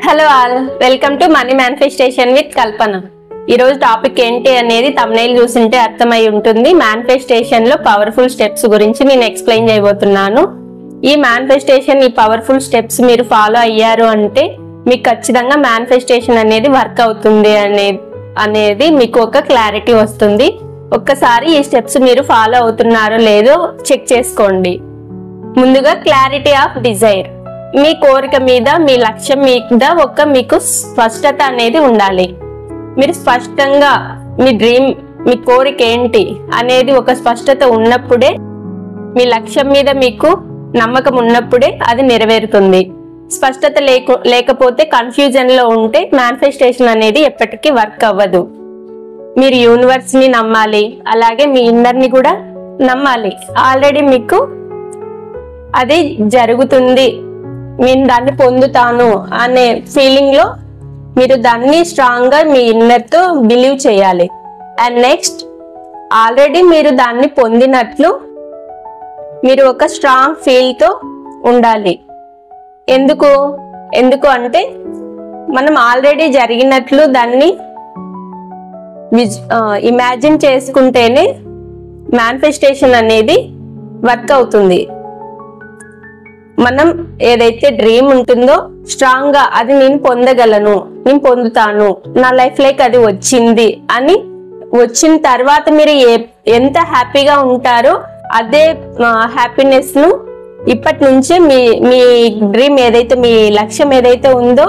Hello all, welcome to money manifestation with Kalpana. ఈ రోజు topic ఏంటి అనేది thumbnail చూసింటే అర్థమై ఉంటుంది. మేనిఫెస్టేషన్ లో పవర్ఫుల్ స్టెప్స్ గురించి నేను ఎక్స్ప్లెయిన్ చేయబోతున్నాను. ఈ మేనిఫెస్టేషన్ ఈ పవర్ఫుల్ స్టెప్స్ మీరు ఫాలో అయ్యారు అంటే మీకు ఖచ్చితంగా మేనిఫెస్టేషన్ అనేది వర్క్ అవుతుంది అనేది మీకు ఒక క్లారిటీ వస్తుంది. ఒక్కసారి ఈ స్టెప్స్ మీరు ఫాలో అవుతున్నారో లేదో చెక్ చేసుకోండి. ముందుగా క్లారిటీ ఆఫ్ డిజైర్. మీ కోరిక మీద, మీ లక్ష్యం మీద మీకు స్పష్టత అనేది ఉండాలి. మీరు స్పష్టంగా మీ డ్రీమ్, మీ కోరిక ఏంటి అనేది ఒక స్పష్టత ఉన్నప్పుడే, మీ లక్ష్యం మీద మీకు నమ్మకం ఉన్నప్పుడే అది నెరవేరుతుంది. స్పష్టత లేకపోతే, కన్ఫ్యూజన్ లో ఉంటే మేనిఫెస్టేషన్ అనేది ఎప్పటికీ వర్క్ అవ్వదు. మీరు యూనివర్స్ ని నమ్మాలి, అలాగే మీ ఇన్నర్ ని కూడా నమ్మాలి. ఆల్రెడీ మీకు అది జరుగుతుంది, నేను దాన్ని పొందుతాను అనే ఫీలింగ్ లో మీరు దాన్ని స్ట్రాంగ్ గా మీ ఇన్నర్ తో బిలీవ్ చేయాలి. అండ్ నెక్స్ట్, ఆల్రెడీ మీరు దాన్ని పొందినట్లు మీరు ఒక స్ట్రాంగ్ ఫీల్ తో ఉండాలి. ఎందుకు అంటే మనం ఆల్రెడీ జరిగినట్లు దాన్ని ఇమాజిన్ చేసుకుంటేనే మేనిఫెస్టేషన్ అనేది వర్క్ అవుతుంది. మనం ఏదైతే డ్రీమ్ ఉంటుందో స్ట్రాంగ్ గా అది నేను పొందగలను, నేను పొందుతాను, నా లైఫ్ లైక్ అది వచ్చింది అని వచ్చిన తర్వాత మీరు ఎంత హ్యాపీగా ఉంటారో అదే హ్యాపీనెస్ ను ఇప్పటి నుంచే మీ డ్రీమ్ ఏదైతే, మీ లక్ష్యం ఏదైతే ఉందో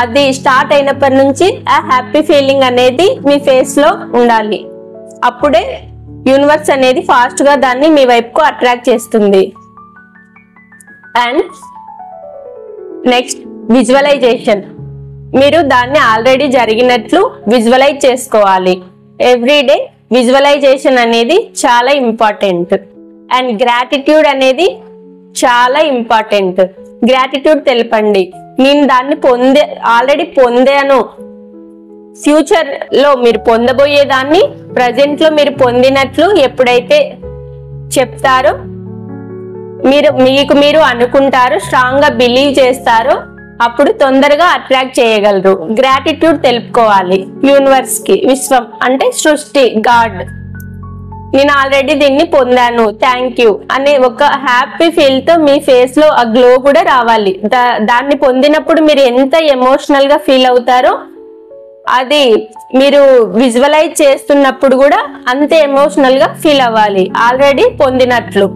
అది స్టార్ట్ అయినప్పటి నుంచి ఆ హ్యాపీ ఫీలింగ్ అనేది మీ ఫేస్ లో ఉండాలి. అప్పుడే యూనివర్స్ అనేది ఫాస్ట్ గా దాన్ని మీ వైపుకు అట్రాక్ట్ చేస్తుంది. And next, visualisation. మీరు దాన్ని ఆల్రెడీ జరిగినట్లు విజువలైజ్ చేసుకోవాలి. ఎవ్రీడే విజువలైజేషన్ అనేది చాలా ఇంపార్టెంట్. అండ్ గ్రాటిట్యూడ్ అనేది చాలా ఇంపార్టెంట్. గ్రాటిట్యూడ్ తెలపండి, నేను దాన్ని ఆల్రెడీ పొందాను. ఫ్యూచర్ లో మీరు పొందబోయేదాన్ని ప్రజెంట్ లో మీరు పొందినట్లు ఎప్పుడైతే చెప్తారో, మీరు అనుకుంటారో, స్ట్రాంగ్ గా బిలీవ్ చేస్తారో, అప్పుడు తొందరగా అట్రాక్ట్ చేయగలరు. గ్రాటిట్యూడ్ తెలుపుకోవాలి యూనివర్స్ కి. విశ్వం అంటే సృష్టి, గాడ్. నేను ఆల్రెడీ దీన్ని పొందాను, థ్యాంక్ యూ అనే ఒక హ్యాపీ ఫీల్ తో మీ ఫేస్ లో ఆ గ్లో కూడా రావాలి. దాన్ని పొందినప్పుడు మీరు ఎంత ఎమోషనల్ గా ఫీల్ అవుతారో అది మీరు విజువలైజ్ చేస్తున్నప్పుడు కూడా అంతే ఎమోషనల్ గా ఫీల్ అవ్వాలి, ఆల్రెడీ పొందినట్లు.